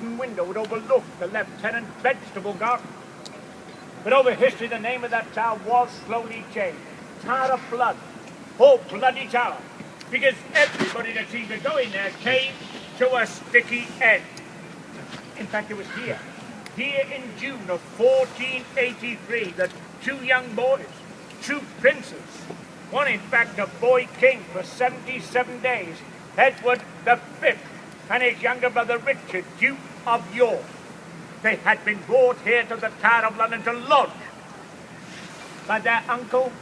wooden window would overlook the lieutenant's vegetable garden. But over history, the name of that tower was slowly changed. Tower of Blood, or Bloody Tower, because everybody that seemed to go in there came to a sticky end. In fact, it was here in June of 1483, that two young boys, two princes, one in fact a boy king for 77 days, Edward V, and his younger brother Richard, Duke of York. They had been brought here to the Tower of London to lodge by their uncle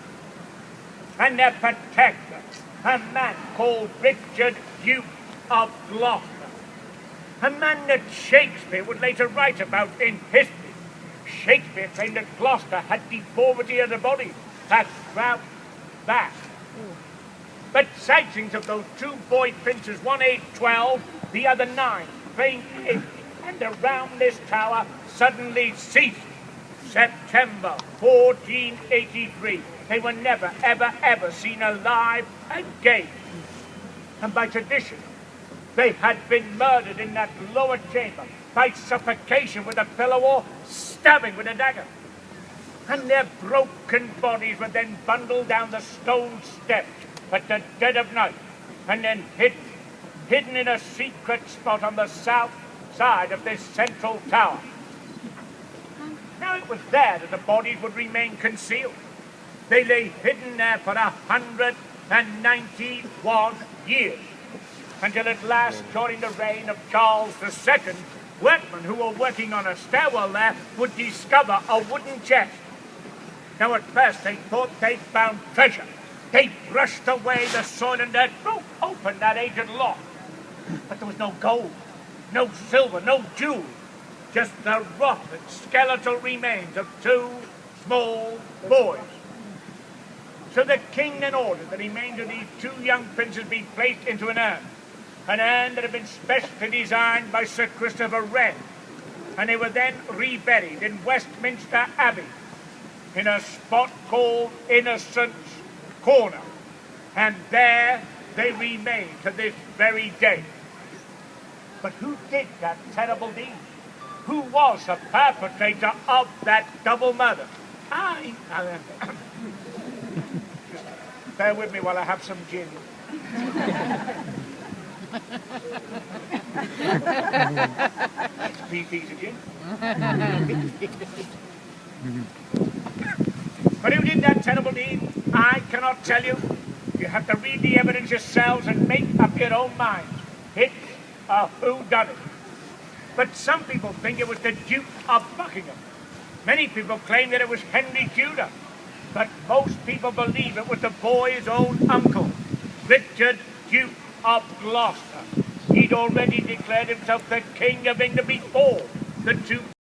and their protector, a man called Richard, Duke of Gloucester. A man that Shakespeare would later write about in history. Shakespeare claimed that Gloucester had deformity of the body, that crouch back. But sightings of those two boy princes, one aged 12, the other 9, playing it, and around this tower suddenly ceased. September 1483. They were never, ever, ever seen alive again. And by tradition, they had been murdered in that lower chamber by suffocation with a pillow or stabbing with a dagger. And their broken bodies were then bundled down the stone steps at the dead of night, and then hidden in a secret spot on the south side of this central tower. Now it was there that the bodies would remain concealed. They lay hidden there for 191 years, until at last, during the reign of Charles II, workmen who were working on a stairwell there would discover a wooden chest. Now at first they thought they'd found treasure. They brushed away the soil and dirt, broke open that ancient lock. But there was no gold, no silver, no jewels, just the rotten skeletal remains of two small boys. So the king then ordered the remains of these two young princes be placed into an urn that had been specially designed by Sir Christopher Wren, and they were then reburied in Westminster Abbey in a spot called Innocents' Corner, and there they remain to this very day. But who did that terrible deed? Who was the perpetrator of that double murder? Just bear with me while I have some gin. It's Beefeather gin. But who did that terrible deed? I cannot tell you. You have to read the evidence yourselves and make up your own minds. It's a whodunit. But some people think it was the Duke of Buckingham. Many people claim that it was Henry Tudor. But most people believe it was the boy's own uncle, Richard, Duke of Gloucester. He'd already declared himself the King of England before the two